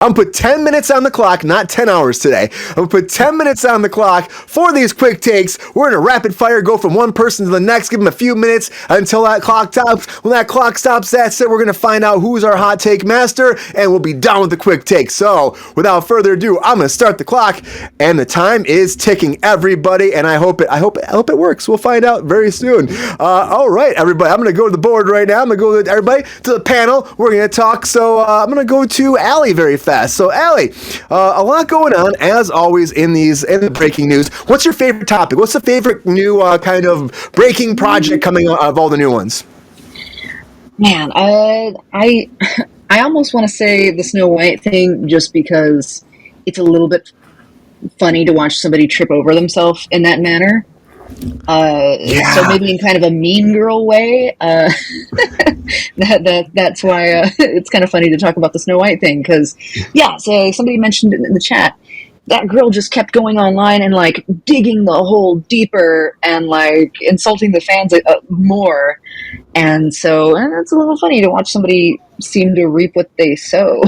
I'm going to put 10 minutes on the clock, not 10 hours today. I'm going to put 10 minutes on the clock for these quick takes. We're going to rapid fire, go from one person to the next, give them a few minutes until that clock stops. When that clock stops, that's it. We're going to find out who's our hot take master, and we'll be done with the quick take. So without further ado, I'm going to start the clock, and the time is ticking, everybody, and I hope it works. We'll find out very soon. All right, everybody, I'm going to go to the board right now. I'm going to go to everybody to the panel. We're going to talk. So I'm going to go to Allie very fast. So, Allie, a lot going on, as always, in the breaking news. What's your favorite topic? What's the favorite new kind of breaking project coming out of all the new ones? Man, I almost want to say the Snow White thing just because it's a little bit funny to watch somebody trip over themselves in that manner. So maybe in kind of a mean girl way. That's why it's kind of funny to talk about the Snow White thing, because so somebody mentioned it in the chat. That girl just kept going online and like digging the hole deeper and like insulting the fans more, and it's a little funny to watch somebody seem to reap what they sow.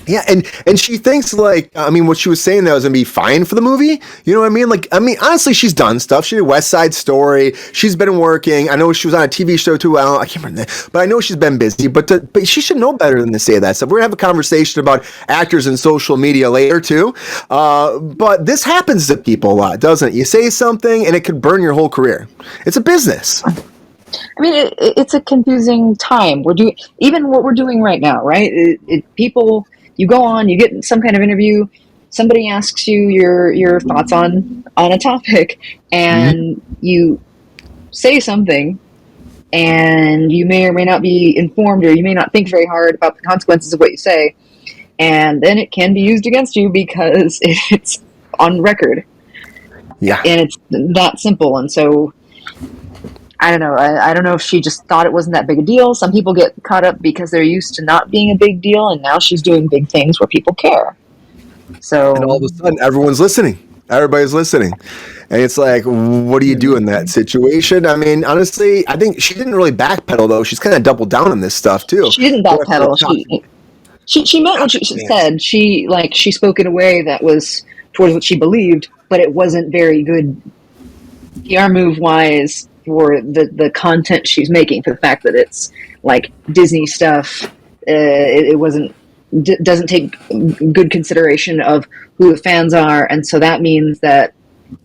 Yeah, and she thinks what she was saying that was gonna be fine for the movie. You know what I mean? Honestly, she's done stuff. She did West Side Story. She's been working. I know she was on a TV show too. I can't remember that, but I know she's been busy. But she should know better than to say that stuff. We're gonna have a conversation about actors and social media later too. But this happens to people a lot, doesn't it? You say something and it could burn your whole career. It's a business. I mean, it's a confusing time. We're doing even what we're doing right now, right? People, you go on, you get some kind of interview, somebody asks you your thoughts on a topic, and you say something, and you may or may not be informed, or you may not think very hard about the consequences of what you say, and then it can be used against you because it's on record. Yeah, and it's that simple, and so. I don't know. I don't know if she just thought it wasn't that big a deal. Some people get caught up because they're used to not being a big deal, and now she's doing big things where people care. So, and all of a sudden, everyone's listening. Everybody's listening. And it's like, what do you do in that situation? I mean, honestly, I think she didn't really backpedal, though. She's kind of doubled down on this stuff, too. She didn't backpedal. She meant what she said. She spoke in a way that was towards what she believed, but it wasn't very good PR move-wise for the content she's making, for the fact that it's like Disney stuff. It doesn't take good consideration of who the fans are, and so that means that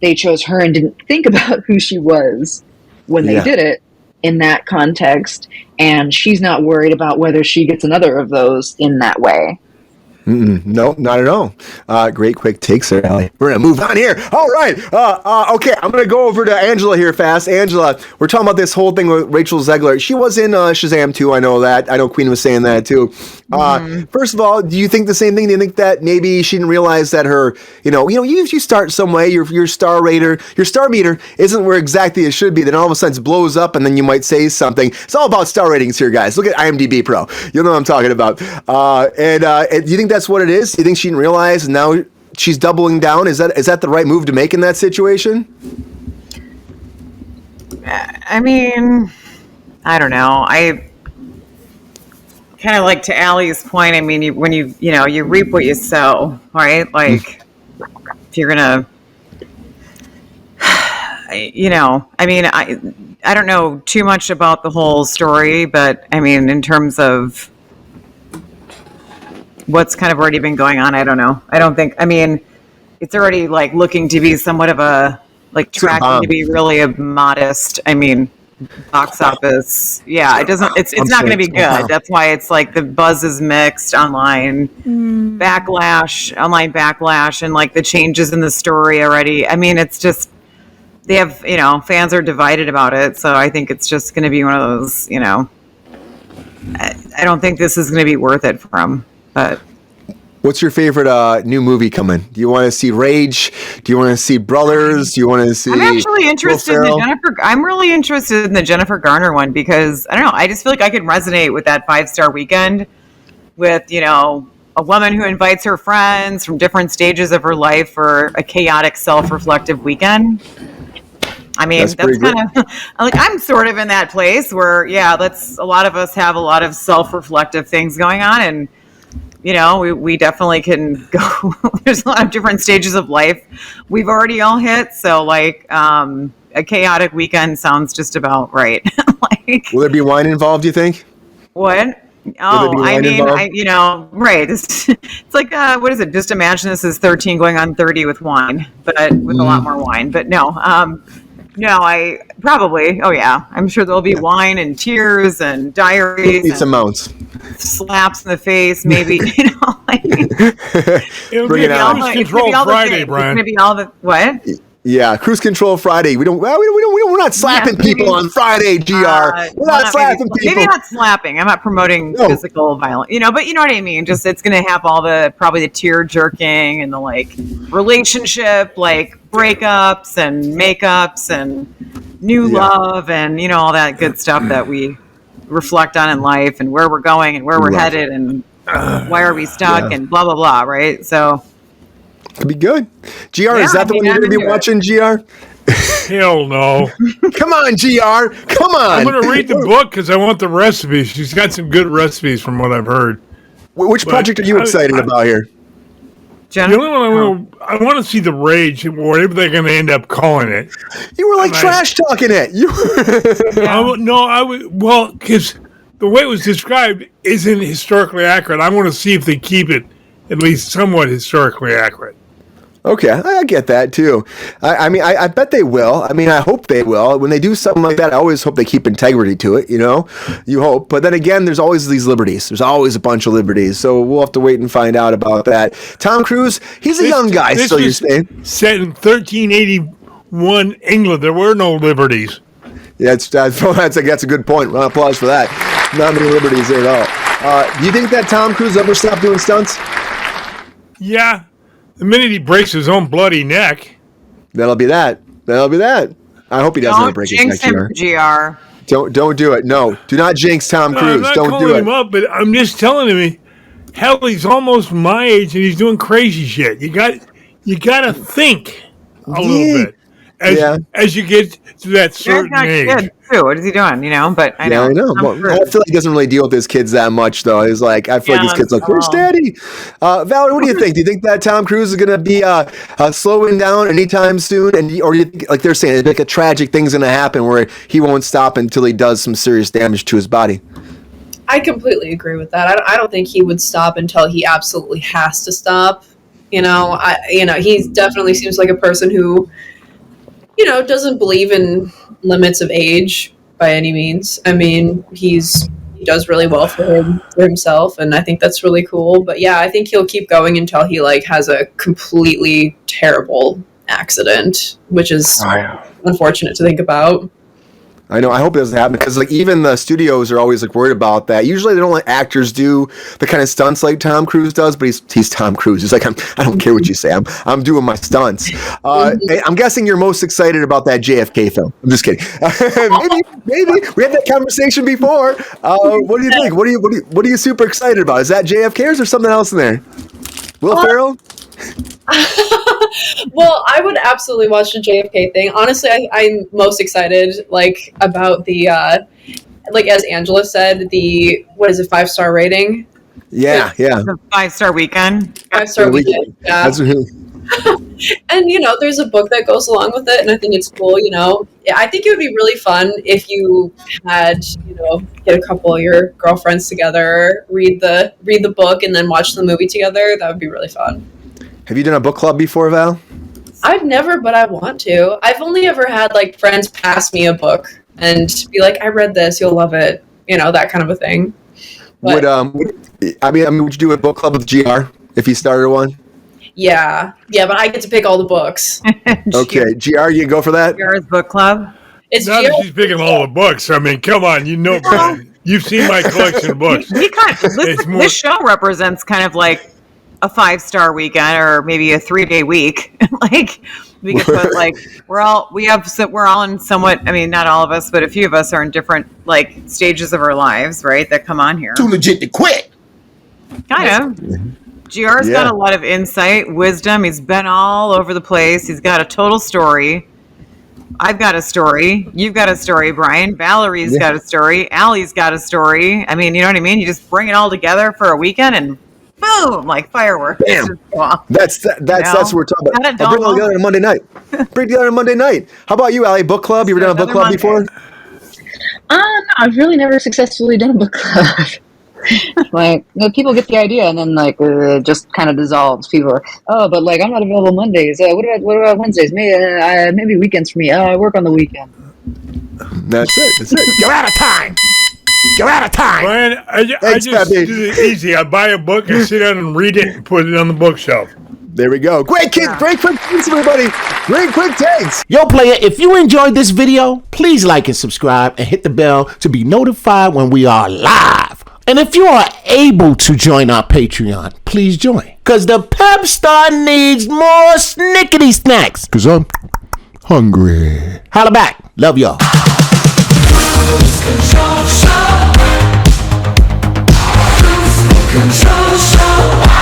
they chose her and didn't think about who she was when they did it in that context, and she's not worried about whether she gets another of those in that way. No, not at all. Great quick takes there, Allie. We're going to move on here. All right. Okay, I'm going to go over to Angela here fast. Angela, we're talking about this whole thing with Rachel Zegler. She was in Shazam too. I know that. I know Queen was saying that too. First of all, do you think the same thing? Do you think that maybe she didn't realize that her, you start some way, your star meter isn't where exactly it should be, then all of a sudden it blows up and then you might say something. It's all about star ratings here, guys. Look at IMDb Pro. You know what I'm talking about. And do you think that's what it is? Do you think she didn't realize and now she's doubling down? Is that the right move to make in that situation? I mean, I don't know. I kind of like to Allie's point. I mean, when you reap what you sow, right? Like if you're gonna, I mean, I don't know too much about the whole story, but I mean, in terms of what's kind of already been going on, I don't know. I mean, it's already like looking to be somewhat of a, like tracking to be really a modest, I mean, box office. Yeah, it's not going to be good. That's why it's like the buzz is mixed online backlash, and like the changes in the story already. I mean, it's just, they have, fans are divided about it. So I think it's just going to be one of those, I don't think this is going to be worth it for them. But what's your favorite new movie coming? Do you want to see Rage? Do you want to see Brothers? Do you want to see? I'm actually interested in the Jennifer. I'm really interested in the Jennifer Garner one because I don't know. I just feel like I could resonate with that 5-star weekend with a woman who invites her friends from different stages of her life for a chaotic, self-reflective weekend. I mean, that's kind of like, I'm sort of in that place where, a lot of us have a lot of self-reflective things going on, and we definitely can go. There's a lot of different stages of life we've already all hit. So like a chaotic weekend sounds just about right. Like, will there be wine involved, do you think? What? Oh, I mean, right. It's like, what is it? Just imagine this is 13 going on 30 with wine, but with a lot more wine. But no, I probably, oh yeah, I'm sure there'll be wine and tears and diaries. Eat some amounts. Slaps in the face, maybe, like. It'll be a Cruise Control Friday, Brian. It's going to be all the, what? Yeah, Cruise Control Friday. We're not slapping people on Friday, GR. We're not slapping people. Maybe not slapping. I'm not promoting physical violence, but you know what I mean? Just, it's going to have all probably the tear jerking and the like relationship, like breakups and makeups and new love and, all that good stuff that we reflect on in life and where we're going and where we're headed and why are we stuck and blah, blah, blah. Right. So. Could be good. GR, is that the one you're going to be watching, GR? Hell no. Come on, GR. Come on. I'm going to read the book because I want the recipes. She's got some good recipes from what I've heard. Which project are you excited about here? The only one I want to see the Rage, whatever they're going to end up calling it. You were like trash talking it. Because the way it was described isn't historically accurate. I want to see if they keep it at least somewhat historically accurate. Okay, I get that too. I mean, I bet they will. I mean, I hope they will. When they do something like that, I always hope they keep integrity to it, You hope. But then again, there's always these liberties. There's always a bunch of liberties. So we'll have to wait and find out about that. Tom Cruise, he's a young guy, still, you're saying? Set in 1381 England. There were no liberties. Yeah, that's a good point. Round of applause for that. Not many liberties there at all. Do you think that Tom Cruise ever stopped doing stunts? Yeah. The minute he breaks his own bloody neck. That'll be that. I hope he doesn't break his neck. GR. Don't do it. No, do not jinx Tom Cruise. I'm not don't calling do it. him up, but I'm just telling him. Hell, he's almost my age and he's doing crazy shit. You got to think a little bit as you get to that certain age. Kid too. What is he doing? But I know. I know. Well, I feel like he doesn't really deal with his kids that much, though. He's like, I feel like his kid's like, where's Daddy? Valarie, what do you think? Do you think that Tom Cruise is going to be slowing down anytime soon? Or do you think, like they're saying, like a tragic thing's going to happen where he won't stop until he does some serious damage to his body? I completely agree with that. I don't think he would stop until he absolutely has to stop. He definitely seems like a person who, doesn't believe in limits of age by any means. I mean, he does really well for himself, and I think that's really cool. But yeah, I think he'll keep going until he has a completely terrible accident, which is unfortunate to think about. I know. I hope it doesn't happen because even the studios are always worried about that. Usually they don't let actors do the kind of stunts like Tom Cruise does, but he's Tom Cruise. He's like, I don't care what you say. I'm doing my stunts. I'm guessing you're most excited about that JFK film. I'm just kidding. maybe we had that conversation before. What do you think? What are you super excited about? Is that JFK or is there something else in there? Will Ferrell? Well, I would absolutely watch the JFK thing. Honestly, I'm most excited about the as Angela said, what is it, 5-star rating? Yeah. The 5-star weekend. 5-star weekend. Yeah. And there's a book that goes along with it, and I think it's cool. I think it would be really fun if you had get a couple of your girlfriends together, read the book, and then watch the movie together. That would be really fun. Have you done a book club before, Val? I've never, but I want to. I've only ever had friends pass me a book and be like, "I read this, you'll love it," that kind of a thing. But, would you do a book club with GR if you started one? Yeah, but I get to pick all the books. Okay, GR, you go for that? GR's book club. It's not that she's picking all the books. I mean, come on, you've seen my collection of books. This show represents kind of like a 5-star weekend or maybe a 3-day week. We're all in somewhat, I mean, not all of us, but a few of us are in different stages of our lives, right? That come on here. Too legit to quit. Kind of. GR's got a lot of insight, wisdom. He's been all over the place. He's got a total story. I've got a story. You've got a story, Brian. Valarie's got a story. Allie's got a story. I mean, you know what I mean? You just bring it all together for a weekend and boom, like fireworks. Bam. That's what we're talking about. I'll bring it all together on Monday night. Bring it together on Monday night. How about you, Allie? Book club? You ever done a book club before? No, I've really never successfully done a book club. Like, people get the idea and then it just kind of dissolves. People are, oh, but like I'm not available Mondays. What about Wednesdays? Maybe weekends for me. Oh, I work on the weekend. That's it. You're out of time. Brian, I just do it easy. I buy a book, I sit down and read it and put it on the bookshelf. There we go. Great quick takes, everybody. Great quick takes. Yo, player, if you enjoyed this video, please like and subscribe and hit the bell to be notified when we are live. And if you are able to join our Patreon, please join. Because the Pepestar needs more snickety snacks. Because I'm hungry. Holla back. Love y'all. Control show.